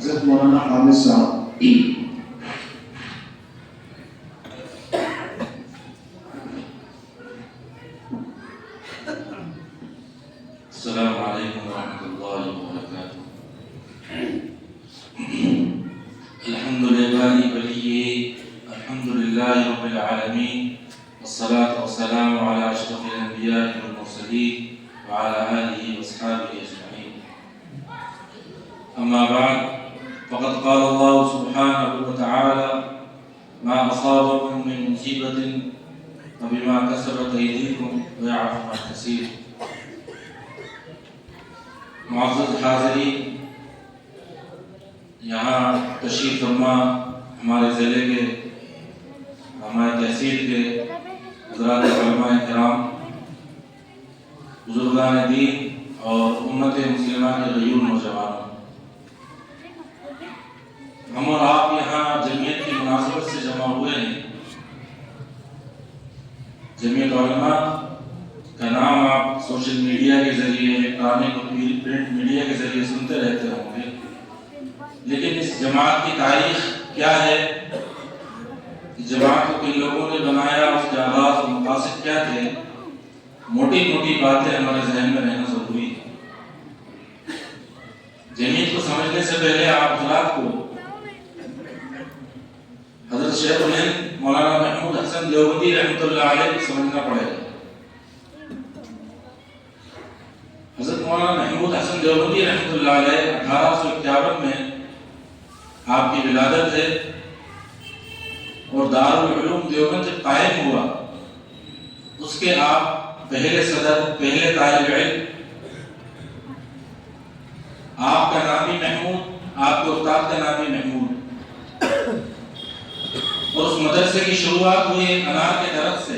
حضرت مولانا حامد صاحب. السلام علیکم ورحمۃ اللہ وبرکاتہ. الحمد للہ رب العالمین والصلاة والسلام علی اشرف الانبیاء والمرسلین وعلى آلہ واصحابہ اجمعین. اما بعد فقد قال اللہ سبحانہ وتعالی ما اصابکم من مصیبۃ فبما کسبت ایدیکم ویعفو عن کثیر. معزز حاضرین، یہاں تشریف فرما ہمارے ضلع کے، ہمارے تحصیل کے حضرات علماء کرام، بزرگان دین اور امت مسلمہ کے غیور نوجوانوں، ہم اور آپ یہاں جمعیت کی مناسبت سے جمع ہوئے ہیں. جمعیت علماء کا نام آپ سوشل میڈیا کے ذریعے، الیکٹرانک اور پرنٹ میڈیا کے ذریعے سنتے رہتے ہوں گے، لیکن اس جماعت کی تاریخ کیا ہے، جماعت کو کن لوگوں نے بنایا، اس کے آغاز اور مقاصد کیا تھے، موٹی موٹی باتیں ہمارے ذہن میں رہنا ضروری ہے. جمعیت کو سمجھنے سے پہلے آپ حضرات کو حضرت شیخ الہند مولانا محمود حسن دیوبندی رحمۃ اللہ علیہ کو سمجھنا پڑے گا. حضرت مولانا محمود حسن دیوبندی رحمۃ اللہ علیہ 1851 میں آپ کی ولادت ہے، اور دارالعلوم دیوبند جب قائم ہوا اس کے آپ پہلے صدر، پہلے طالب علم. آپ کا نام بھی محمود، آپ کے استاد کا نام بھی محمود. اور اس مدرسے کی شروعات ہوئی ایک انار کے درخت سے.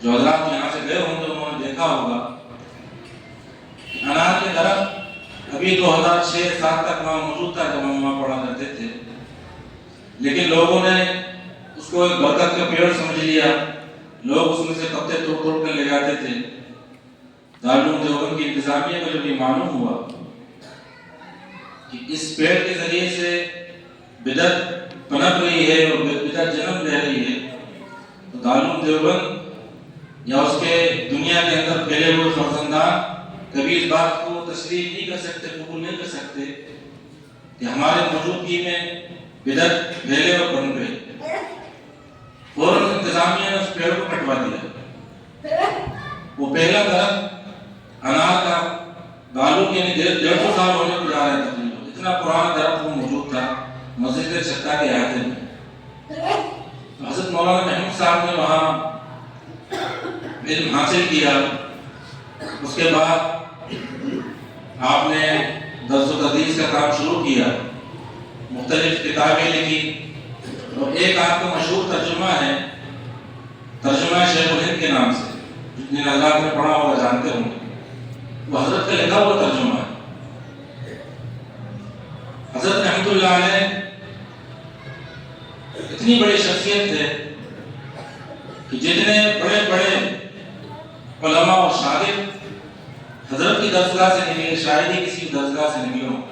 جو حضرات یہاں سے گئے ہوں گے انہوں نے دیکھا ہوگا انار کے درخت ابھی 2006-07 تک وہاں موجود تھا جب ہم وہاں پڑھا کرتے تھے، لیکن لوگوں نے اس کو ایک برکت کا پیڑ سمجھ لیا. لوگ اس میں سے پتے توڑ توڑ کر لے جاتے تھے. دارالعلوم دیوبند کی انتظامیہ کو جب یہ معلوم ہوا کہ اس پیڑ کے ذریعے سے بدعت پنپ رہی ہے اور بدعت جنم لے رہی ہے، تو دارالعلوم دیوبند یا اس کے دنیا کے اندر پھیلے ہوئے فرزندان کبھی اس بات کو تسلیم نہیں کر سکتے، قبول نہیں کر سکتے کہ ہمارے موجودگی میں بدعت پھیلے اور پنپے. فوراً انتظامیہ نے اس پیڑ کو کٹوا دیا. وہ پہلا درخت انار کا بالوں یعنی 150 سال ہونے کو جا رہا ہے تقریباً، اتنا پرانا درخت وہ موجود تھا مسجد چھتا کے احاطے میں. حضرت مولانا محمود صاحب نے وہاں علم حاصل کیا. اس کے بعد آپ نے درس و تدریس کا کام شروع کیا، مختلف کتابیں لکھی، اور ایک آپ کا مشہور ترجمہ ہے، ترجمہ شیخ الہند کے نام سے، جن حضرات نے پڑھا ہوگا جانتے ہوں گے. وہ حضرت کا لکھا ہوا ترجمہ ہے. حضرت رحمۃ اللہ علیہ اتنی بڑی شخصیت تھے کہ جتنے بڑے بڑے علماء اور شاگرد حضرت کی درسگاہ سے نکلے، شاید ہی کسی درسگاہ سے نکلے ہوں.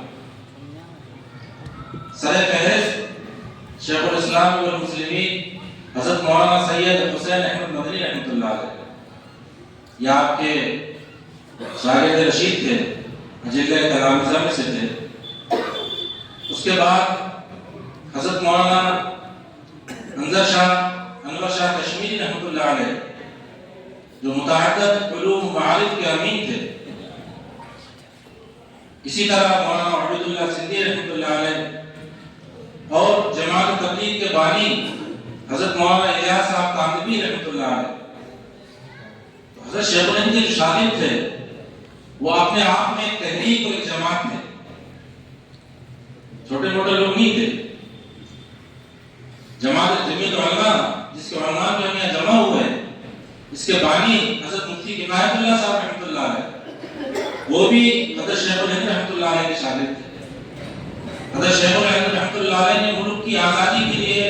سر فہرست شیخ الاسلام والمسلمین حضرت مولانا سید حسین احمد مدنی رحمۃ اللہ علیہ، یہ آپ کے شاگرد رشید تھے، اجلہ تلامذہ میں سے تھے. اس کے بعد حضرت مولانا انور شاہ کشمیری رحمۃ اللہ علیہ، جو متعدد علوم معارف کے امین تھے. اسی طرح مولانا عبید اللہ سندھی رحمۃ اللہ علیہ، اور جماعت تبلیغ کے بانی حضرت مولانا الیاس صاحب کاندبی رحمۃ اللہ علیہ. تو حضرت شیخ الہند کے جو شاگرد تھے وہ اپنے آپ میں ایک تحریک اور ایک جماعت تھے، چھوٹے موٹے لوگ نہیں تھے. جماعت علماء جس کے عنوان میں ہم یہاں جمع ہوئے ہیں، اس کے بانی حضرت مفتی کفایت اللہ صاحب رحمۃ اللہ علیہ، وہ بھی حضرت شیخ الہند رحمۃ اللہ علیہ کے شاگرد تھے. حضرت شیخ الہند رحمۃ اللہ علیہ نے ملک کی آزادی کے لیے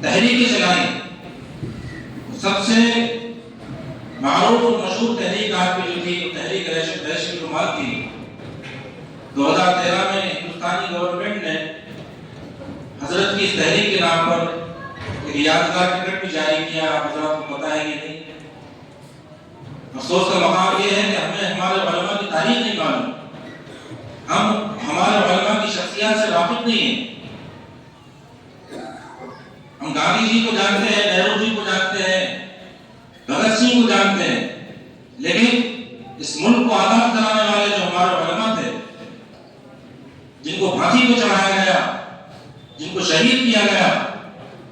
تحریکیں چلائی. سب سے معروف اور مشہور تحریک آپ کی جو تھی تحریک ریش الرمال تھی. 2013 میں کی اس تحریک کے نام پر ایک یادگار ٹکٹ بھی جاری کیا، آپ حضرات کو پتہ ہے کہ نہیں؟ افسوس کا مقام یہ ہے کہ ہمیں ہمارے علماء کی تاریخ نہیں معلوم، ہم ہمارے علماء کی شخصیات سے واقف نہیں ہیں۔ ہم گاندھی جی کو جانتے ہیں، نہرو جی کو جانتے ہیں، بھگت سنگھ کو جانتے ہیں، لیکن اس ملک کو آزاد کرانے والے جو ہمارے علماء تھے، جن کو پھانسی کو چڑھایا گیا، جن کو شہید کیا گیا،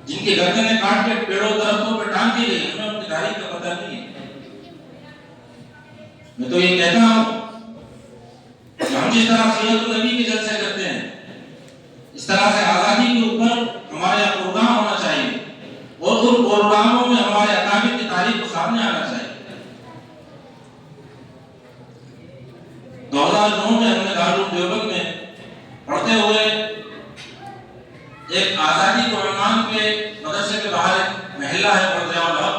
جن کے گردنیں کاٹ کے پیڑوں درختوں پہ ٹانگ دی گئی، ہمیں ان کی تاریخ کا پتہ نہیں ہے۔ میں تو یہ کہتا ہوں کہ ہم جس طرح سیرت النبی کے جلسے کرتے ہیں، اس طرح سے آزادی کے اوپر ہمارے یہاں پروگرام ہونا چاہیے، اور ان پروگراموں میں ہمارے اکابر کی تاریخ کو سامنے آنا چاہیے۔ 2009 میں ہم نے دارالعلوم دیوبند میں پڑھتے ہوئے ایک آزادی کو عنوان پہ مدرسے کے باہر ایک محلہ ہے مرضیہ الحق،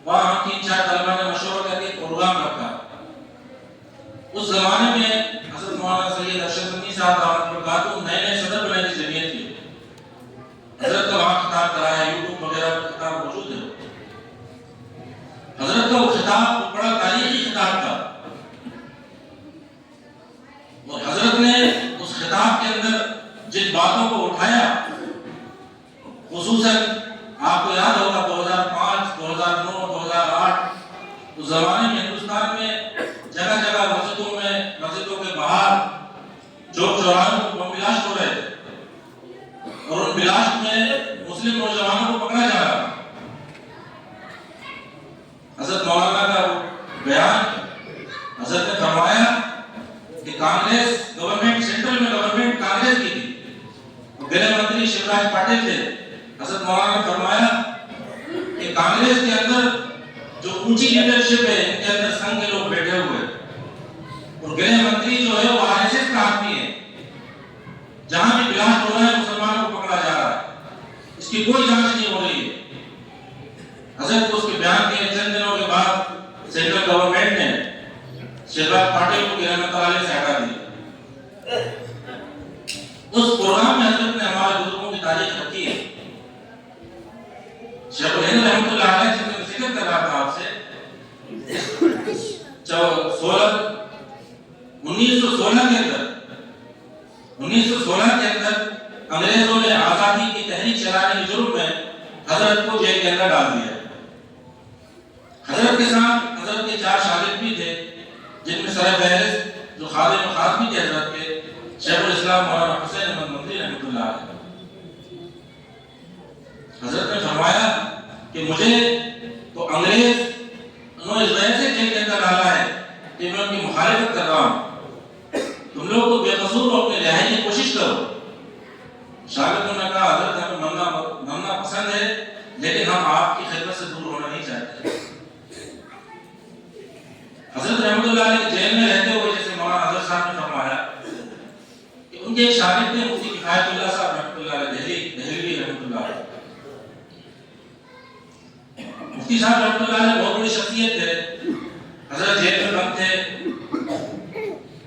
وہاں ہم 3-4 طلبہ نے مشورہ کر کے ایک پروگرام رکھا۔ اس زمانے میں حضرت مولانا سید ارشد مدنی صاحب دعوت برکاتہ نئے صدر بنے تھے جمعیت کے، حضرت کا وہاں خطاب کرایا، یوٹیوب وغیرہ پر خطاب موجود ہے۔ حضرت کا وہ خطاب بڑا تاریخی خطاب تھا، اور حضرت نے اس خطاب کے اندر جن باتوں کو اٹھایا، خصوصاً آپ کو یاد ہوگا 2005، 2009، 2008 اس زمانے میں ہندوستان میں جگہ جگہ مسجدوں کے باہر چوک چوراہوں کو بم بلاسٹ ہو رہے تھے، اور ان بلاسٹ میں مسلم نوجوانوں کو پکڑا جا رہا۔ حضرت مولانا کا بیان، حضرت نے فرمایا کہ کانگریس گورنمنٹ، سینٹرل میں گورنمنٹ کانگریس کی تھی، گرہ منتری شیوراج پاٹل تھے۔ حضرت مولانا نے فرمایا کہ کانگریس کے اندر جو اونچی لیڈرشپ ہے، ان کے اندر سنگھ کے لوگ بیٹھے ہوئے، اور گرہ منتری جو ہے وہ RSS کا آدمی ہے، جہاں بھی بلاسٹ ہو رہا ہے مسلمانوں کو پکڑا جا رہا ہے، اس کی کوئی جانچ نہیں ہو رہی ہے۔ حضرت کو اس کے بیان کے چند دنوں کے بعد سینٹرل گورنمنٹ نے شیوراج پاٹل کو گرہ منترالیہ سے ہٹا دیا۔ اس پروگرام میں حضرت نے ہمارے بزرگوں کی تاریخ رکھی ہے۔ شیخ الہند رحمۃ اللہ علیہ جن میں ذکر کر رہا تھا آپ سے، 1916 کے اندر انگریزوں نے آزادی کی تحریک چلانے کے جرم میں حضرت کو جیل کے اندر ڈال دیا۔ حضرت کے ساتھ حضرت کے 4 شاگرد بھی تھے، جن میں سر فہرست جو خادم خاص تھے حضرت کے شیخ الاسلام مولانا حسین احمد مدنی رحمۃ اللہ علیہ۔ حضرت نے فرمایا کہ مجھے تو انگریز انہوں نے اس وجہ سے جیل کے اندر ڈالا ہے کہ میں ان کی مخالفت کر رہا ہوں، تم لوگ تو بے قصور ہو، اپنے رہائی کی کوشش کرو۔ شاگردوں نے کہا حضرت ہمیں مرنا پسند ہے، لیکن ہم آپ کی خدمت سے دور ہونا نہیں چاہتے۔ حضرت رحمۃ اللہ علیہ جیل میں رہتے ہوئے جیسے مولانا حضرت صاحب نے فرمایا کہ ان کے ایک شاگرد تھے مفتی کفایت اللہ صاحب رحمۃ اللہ علیہ، دہلوی رحمۃ اللہ علیہ۔ مفتی صاحب رحمۃ اللہ علیہ بہت بڑی شخصیت تھے، حضرت جیل میں بند تھے۔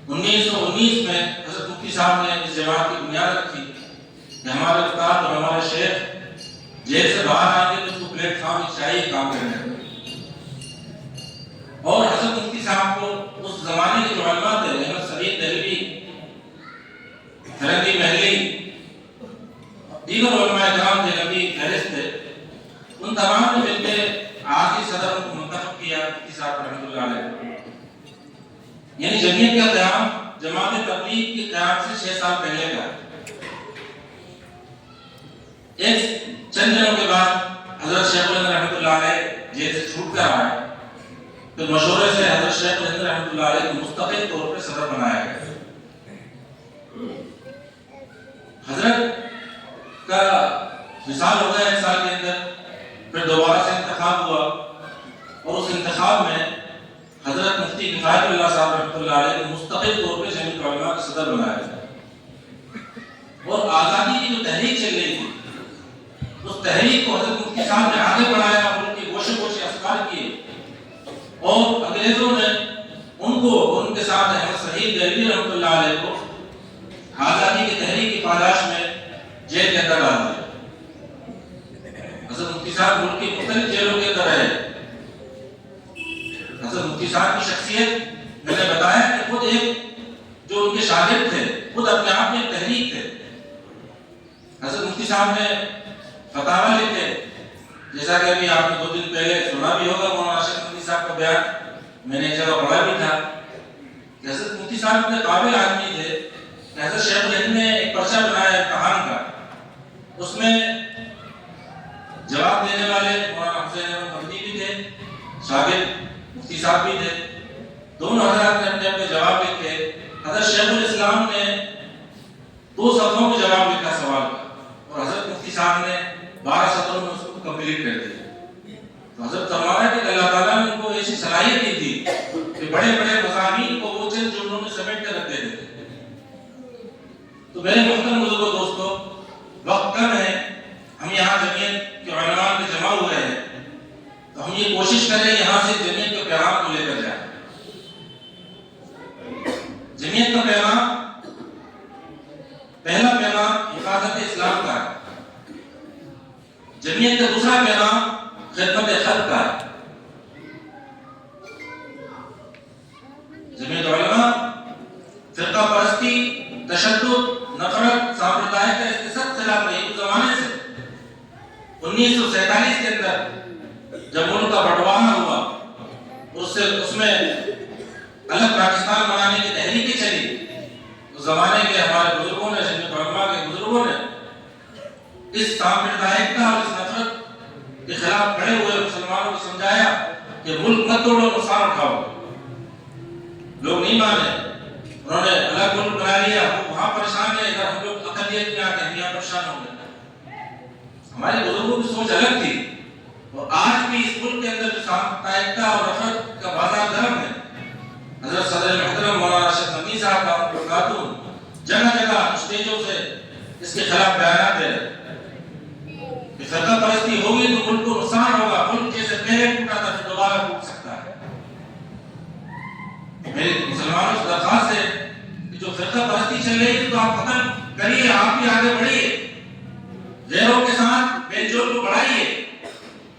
1919 میں حضرت مفتی صاحب نے اس جماعت کی بنیاد رکھی کہ ہمارے استاد اور ہمارے شیخ جیل سے باہر آئیں گے تو اس کو پلیٹ فارم چاہیے کام کرنے کا، اور حضرت مفتی صاحب کو اس زمانے کے جو علماء تھے، احمد سعید دہلوی، فرنگی محلی، دیگر علماء کرام تھے، نبی فہرست تھے، ان تمام نے مل کے آخری صدر کو منتخب کیا مفتی صاحب رحمۃ اللہ علیہ۔ یعنی جمعیت کا قیام جماعت تبلیغ کے قیام سے 6 سال پہلے کا۔ ایک چند دنوں کے بعد حضرت شیخ الہند رحمۃ اللہ علیہ جیل سے چھوٹ کر آئے، پھر مشورے سے حضرت شیخ الہند رحمۃ اللہ علیہ کو مستقل طور پر صدر بنایا گیا۔ حضرت کا وصال ہو گیا 1 سال کے اندر، پھر دوبارہ سے انتخاب ہوا، اور اس انتخاب میں حضرت مفتی کفایت اللہ صاحب رحمۃ اللہ علیہ کو مستقل طور پر جمعیت علماء کا صدر بنایا گیا، اور آزادی کی جو تحریک چل رہی تھی اس تحریک کو حضرت مفتی صاحب نے آگے بڑھایا، ان کے گوشے گوشے اسکار کیے، اور انگریزوں نے ان کو ان کے ساتھ احمد سعید دہلوی رحمۃ اللہ علیہ کو آزادی کی تحریک کی پاداش میں جیل کے اندر डाल दिया। हज़रत मुफ्ती साहब मुल्क की मुख्तलिफ जेलों के अंदर रहे। हज़रत मुफ्ती साहब की शख्सियत मैंने बताया कि खुद एक जो उनके शागिर्द थे, खुद अपने आप में तहरीक थे। हज़रत मुफ्ती साहब ने फतावा लिखे, जैसा कि अभी आपने 2 दिन पहले सुना भी होगा मौलाना अशरफ नदवी साहब का बयान, मैंने एक जगह पढ़ा भी था कि हज़रत मुफ्ती साहब इतने काबिल आदमी थे कि हज़रत शेख हिंद ने एक पर्चा बनाया इम्तिहान का, उसमें जवाब देने वाले मौलाना हुसैन अहमद मदनी भी थे, शागिर्द मुफ्ती साहब भी थे। दोनों हज़रात ने अपने अपने जवाब लिखे। हज़रत शेखुल इस्लाम ने 2 सत्रों में जवाब लिखा सवाल का, और हज़रत मुफ्ती साहब ने 12 सत्रों में उसको कंप्लीट कर दिया। तो हज़रत फरमाया कि अल्लाह ताला ने उनको ऐसी सलाहियत दी थी कि बड़े बड़े मज़ामीन को वो चंद जुमलों में समेट कर रख देते थे। तो मेरे मोहतरम बुजुर्गों, दोस्तों, वक्त कम है, हम यहाँ जमीयत के उलमा में जमा हुए हैं, तो हम ये कोशिश करें यहाँ से जमीयत के पैगाम को लेकर जाए। जमीयत का पैगाम, पहला पैगाम हिफाजत इस्लाम का है। जमीयत का दूसरा पैगाम खिदमत खल्क का है। जमीयत उलमा फिरका परस्ती, तशद्दुद, नफरत, सांप्रदायिकता, इसके सब खिलाफ रही उस जमाने से। 1947 के अंदर जब मुल्क का बंटवारा हुआ, उसमें अलग पाकिस्तान बनाने की तहरीकें चली, उस जमाने के हमारे बुजुर्गों ने, जमीयत उलमा के बुजुर्गों ने इस सांप्रदायिकता और इस नफरत के खिलाफ खड़े हुए मुसलमानों को समझाया कि मुल्क मत तोड़ो, नुकसान उठाओ। लोग नहीं माने, उन्होंने अलग मुल्क बना लिया, वो वहां परेशान है, इधर हम लोग अकलियत में आके हम यहाँ परेशान हो गए। हमारे बुजुर्गों की सोच अलग थी, और आज भी इस मुल्क के अंदर जो सांप्रदायिकता और नफरत का बाजार गर्म है, हज़रत सदर मोहतरम मौलाना अशरफ नदवी साहब खातून जगह जगह स्टेजों से इसके खिलाफ बयान दे रहे। फिरका परस्ती होगी तो मुल्क को नुकसान होगा, मुल्क जैसे पहले टूटा था फिर दोबारा टूट सकता है। मेरे मुसलमानों से दरखास्त है कि जो फिरका परस्ती चल रही है तो आप खत्म करिए, आप भी आगे बढ़िए, गैरों के साथ मेलजोल को बढ़ाइए,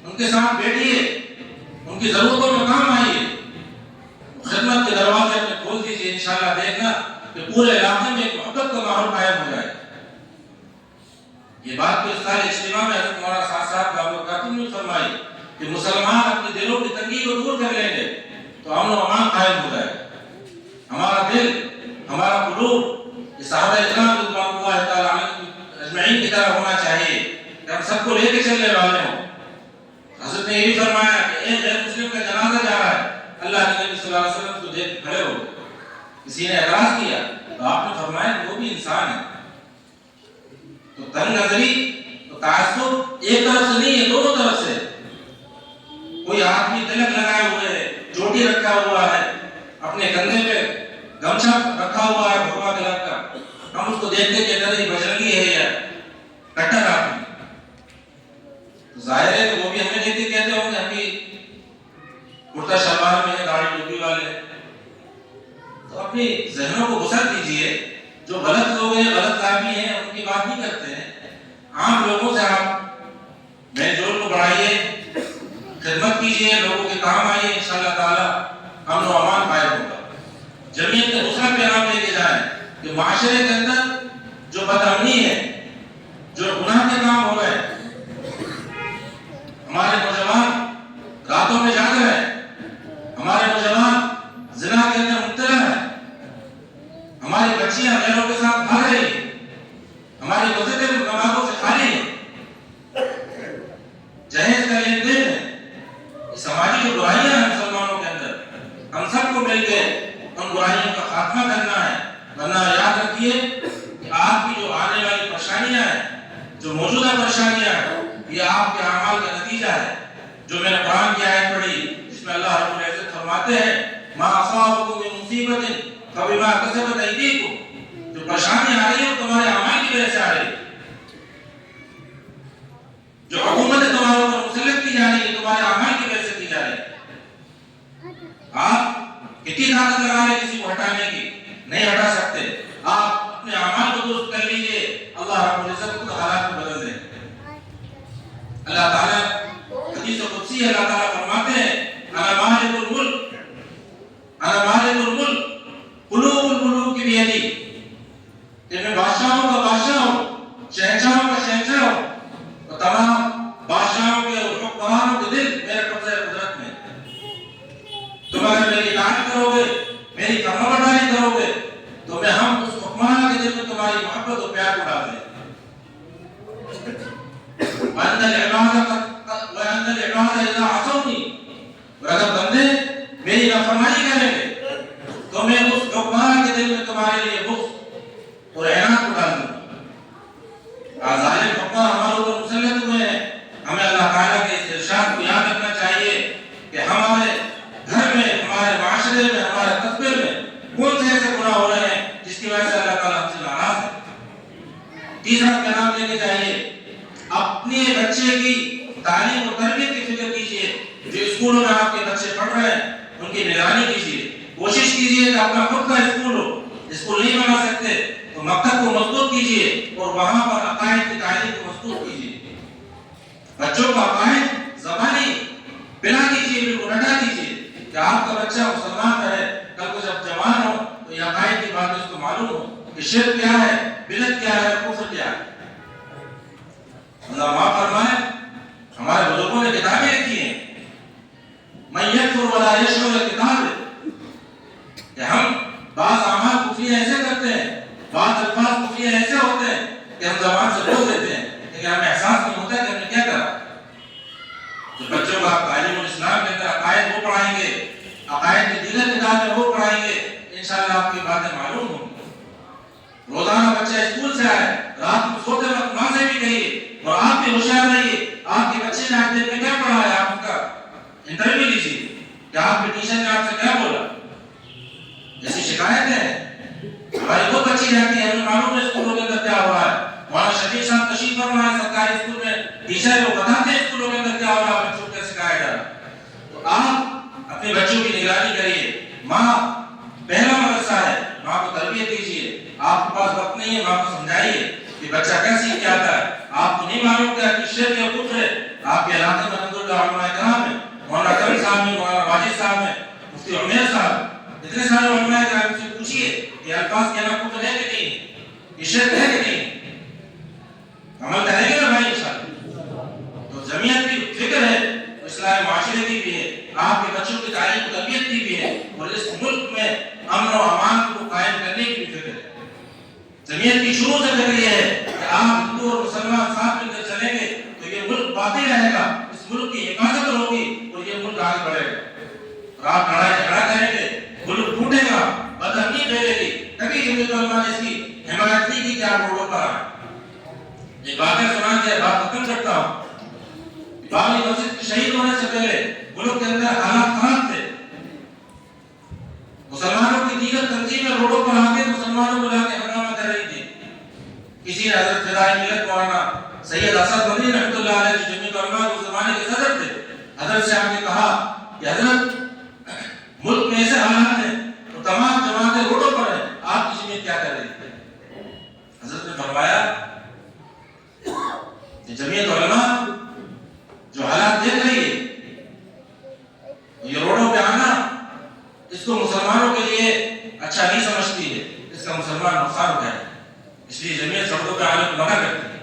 उनके साथ बैठिए, उनकी जरूरतों में काम आइए, खिदमत के दरवाजे अपने खोल दीजिए। इंशाअल्लाह देखना कि पूरे इलाके में एक मोहब्बत का माहौल कायम हो जाए। ये बात तो इस साल इज्तिमा में हज़रत मौलाना साहब दावत ने फरमाई कि मुसलमान अपने दिलों की तंगी को दूर कर लेंगे तो अमन और अमान कायम हो जाएगा। हमारा दिल, हमारा कुलूब ये सहाबा इकराम रिज़वानुल्लाह तआला अलैहिम अजमईन की तरह होना चाहिए कि हम सबको लेके चलने वाले हों। हज़रत ने ये भी फरमाया कि एक गैर मुस्लिम का जनाजा जा रहा है, अल्लाह के नबी सल्लल्लाहु अलैहि वसल्लम को देख खड़े हो, किसी ने एतराज किया तो आपने फरमाया वो भी इंसान है। तो तंग नजरी, तो ताज्जुब एक तरफ से नहीं है, दोनों तरफ से। कोई आदमी तिलक लगाए हुए है, चोटी रखा हुआ है, अपने कंधे पे गमछा रखा हुआ है भगवा कलर का, हम उसको देखते कहते हैं बजरंगी है या कट्टर आदमी, तो जाहिर है कि वो भी हमें देखते कहते होंगे हम भी कुर्ता शलवार में है, दाढ़ी टोपी वाले। तो अपनी जहनों को वसत दीजिए, जो गलत लोग हैं, गलत आदमी हैं, उनकी बात नहीं करते हैं। आम लोगों से आप मेलजोल को बढ़ाइए, खिदमत कीजिए, लोगों के काम आइए, इंशाअल्लाह ताला अमन और अमान कायम होगा। जमीयत का दूसरा पैगाम लेके जाएं कि माशरे के अंदर जो बदअमनी है, जो गुनाह के काम हो रहे हैं, हमारे नौजवान रातों में जाग रहे हैं, हमारे नौजवान जिना के अंदर मुब्तला है, हमारी बच्चियां गैरों के साथ भाग रही हैं, हमारी मस्जिदें नमाजों से खाली हैं, जहेज का लेन देन है, समाजी जो बुराइयां हैं मुसलमानों के अंदर, हम सबको मिलकर उन बुराइयों का खात्मा करना है। वरना याद रखिए कि आपकी जो आने वाली परेशानियां हैं, जो मौजूदा परेशानियां हैं, ये आपके अमाल का नतीजा है। जो मैंने कुरान की आयत पढ़ी जिसमें अल्लाह रब्बुल इज्जत फरमाते हैं मा असाबकुम मिन मुसीबतिन फबिमा कसबत अयदीकुम, जो परेशानी आ रही है वो तुम्हारे अमाल की वजह से आ रही है, जो हुकूमत तुम्हारे ऊपर मुसल्लत की जा रही है तुम्हारे अमाल की वजह से की जा रही है। आप कितनी ताकत लगा रहे किसी को हटाने की, नहीं हटा सकते। आप अपने अमाल को दुरुस्त कर लीजिए, अल्लाह रब्बुल इज्जत खुद हालात को बदल कुदसी अल्लाह ताला फरमाते हैं अना मालिकुल मुल्क, अना मालिकुल मुल्क, कुलूबुल मुलूक की बियदी, कि मैं बादशाहों का बादशाह हूँ, शहंशाहों का शहंशाह हूँ, और तमाम बादशाहों के हुक्मरानों के दिल मेरे कब्जे कुदरत में। तुम अगर मेरी इताअत करोगे, मेरी फरमाबरदारी करोगे, तो मैं हम उस हुक्मरान के दिल में तुम्हारी मोहब्बत और प्यार को डाल दें। अगर बंदे मेरी नाफरमानी करेंगे तो मैं उस हुक्मरान के दिल में तुम्हारे लिए बुग़्ज़ और इनाक़ को डाल दूंगा। जालिम हुक्मरान हमारे ऊपर मुसल्लत हुए हैं। हमें अल्लाह ताला के इस इरशाद को याद रखना चाहिए कि हमारे घर में, हमारे माशरे में, हमारे कस्बे में कौन से ऐसे गुनाह हो रहे हैं जिसकी वजह से अल्लाह ताला हमसे नाराज है। तीसरा पैगाम लेके चाहिए, अपने बच्चे की तालीम और तरबियत की फिक्र कीजिए। जो स्कूलों में आपके बच्चे पढ़ रहे हैं उनकी निगरानी कीजिए। कोशिश कीजिए कि अपना खुद का स्कूल हो। स्कूल नहीं बना सकते तो मकतब को मजबूत कीजिए और वहां पर अकायद की तालीम को मजबूत कीजिए। बच्चों का अकायद ज़बानी बिना कीजिए, बिल्कुल रटा दीजिए कि आपका बच्चा मुसलमान रहे, कल को जब जवान हो तो ये अकायद की बात उसको मालूम हो कि शिर्क क्या है, बिदअत क्या है, कुफ्र क्या है। अल्लाह माफ फरमाए, हमारे बुजुर्गों ने किताबें लिखी हैं, मैं यकफुर वला यशकुर किताब, कि हम बाज़ अमाल कुफरिया ऐसे करते हैं, बाज़ अल्फाज कुफरिया ऐसे होते हैं कि हम ज़बान से बोल देते हैं लेकिन हमें एहसास नहीं होता कि हमने क्या करा। तो बच्चों को आप तालीमुल इस्लाम के अंदर अकायद वो पढ़ाएंगे, अकायद की दीगर किताबें वो पढ़ाएंगे, इंशाअल्लाह आपकी बातें मालूम होंगी। रोजाना बच्चा स्कूल से आए, रात को सोते वक्त माँ से भी कहिए और आप भी होशियार रहिए, आपके बच्चे ने आज दिन में क्या पढ़ा है, आप उसका इंटरव्यू लीजिए कि आपके टीचर ने आपसे क्या बोला। जैसी शिकायतें हैं हमारी बहुत अच्छी जाती है, हमें मालूम है स्कूलों के अंदर क्या हो रहा है। वहाँ शफीक साहब तशरीफ फरमा है सरकारी स्कूल में, टीचर वो बताते हैं स्कूलों के अंदर क्या हो रहा है, बच्चों को शिकायत आ रहा है। तो आप अपने बच्चों की निगरानी करिए। माँ पहला मदरसा है, माँ को तरबियत दीजिए। आपके पास वक्त नहीं है, माँ को समझाइए कि बच्चा क्या सीख के आता है। आपको नहीं मालूम क्या कि शिर्क या कुफ्र है। आपके इलाके में अल्हम्दुलिल्लाह उलमा किराम है, मौलाना करीम साहब है, मौलाना वाजिद साहब है, मुफ्ती उमैर साहब, इतने सारे उलमा किराम से पूछिए कि अल्फाज कहना कुफ्र है कि नहीं, ये शिर्क है कि नहीं। अमल करेंगे ना भाई इंशाअल्लाह। तो जमीयत की फिक्र है, इस्लाम माशरे की भी है, आपके बच्चों की तालीम तरबियत की भी है, और इस मुल्क में अमन और अमान को कायम करने की भी फिक्र है। जमीयत की शुरू से फिक्र ये है कि आप हिंदू और मुसलमान साथ मिलकर चलेंगे तो ये मुल्क बाकी रहेगा, इस मुल्क की हिफाजत होगी और ये मुल्क आगे बढ़ेगा। और आप लड़ाई झगड़ा करेंगे, मुल्क टूटेगा, बदअमनी फैलेगी। कभी जमीयत उलमा ने इसकी हिमायत नहीं की कि आप रोडों पर आए। ये बातें सुना के बात खत्म करता हूँ। बाबरी मस्जिद के शहीद होने से पहले मुल्क के अंदर हालात खराब थे। मुसलमानों की दीगर तंजीमें रोडों पर आके मुसलमानों को लाके हंगामा कर रही थी। किसी ने हजरत फिदाई मिलत मौलाना सैयद असद मदनी रहमतुल्लाह अलैह जो जमीयत उलमा के उस जमाने के सदर थे, हजरत से आपने कहा कि हजरत मुल्क में ऐसे हालात हैं तो तमाम जमातें रोडों पर हैं, आपकी जमीयत क्या कर रही है। हजरत ने फरमाया कि जमीयत उलमा जो हालात देख रही है, ये रोडों पे आना इसको मुसलमानों के लिए अच्छा नहीं समझती है, इसका मुसलमान नुकसान उठाए, इसलिए जमीयत सड़कों पे आने को मना करती है।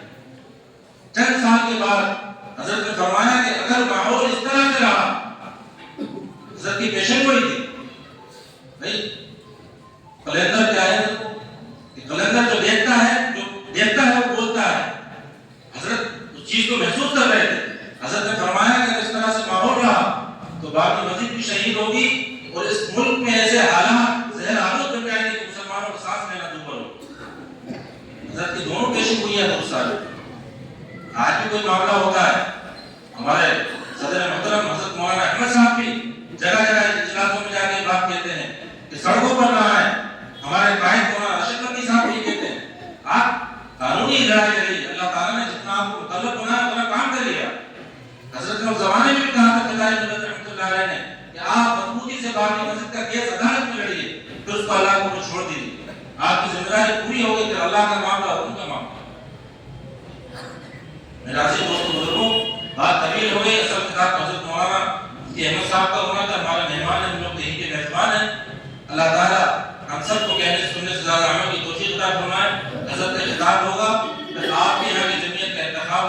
चंद साल के बाद हजरत ने फरमाया कि अगर माहौल इस तरह से रहा, हजरत की पेशन गोई थी भाई, कैलेंडर क्या है, कैलेंडर जो देखता है वो बोलता है। हजरत उस चीज को महसूस कर रहे थे। हजरत ने फरमाया कि इस तरह से माहौल रहा तो बाबरी मस्जिद भी शहीद होगी और इस मुल्क में ऐसे हालात जहर आलूद बन जाएंगे कि मुसलमानों को सांस लेना दूभर हो। हजरत की दोनों पेशन हुई है बहुत सारी। आज भी कोई मामला होता है, हमारे सदर मोहतरम हजरत मौलाना अहमद साहब भी जगह जगह इजलासों में जाके बात कहते हैं कि सड़कों पर ना आए। हमारे कायद मौलाना रशीद नदवी साहब भी कहते हैं आप कानूनी लड़ाई करिए, अल्लाह ताला ने जितना आपको मुतल्लक बनाया उतना काम कर लिया। हजरत ने उस जमाने में भी कहा था फिदाई मिलत रहमतुल्लाह अलैह ने कि आप मजबूती से बाबरी मस्जिद का केस अदालत में लड़िए, फिर उसको अल्लाह को छोड़ दीजिए। आपकी जिम्मेदारी पूरी हो गई, फिर अल्लाह का मामला और उनका मामला। मेरे आज़ीज़ दोस्तों बुजुर्गों, बात तवील हो गई। असल किताब हजरत मौलाना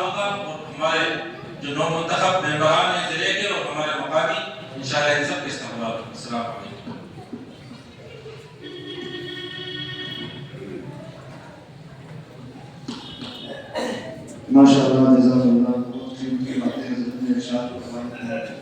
ہوگا اور ہمارے جو نو منتخب ممبران ہیں ضلع کے اور ہمارے مقامی انشاءاللہ ان سب کے استقبال ہوگا۔ السلام علیکم۔ ماشاء اللہ، جزاک اللہ، بہت قیمتی باتیں حضرت نے ارشاد فرمائی ہیں۔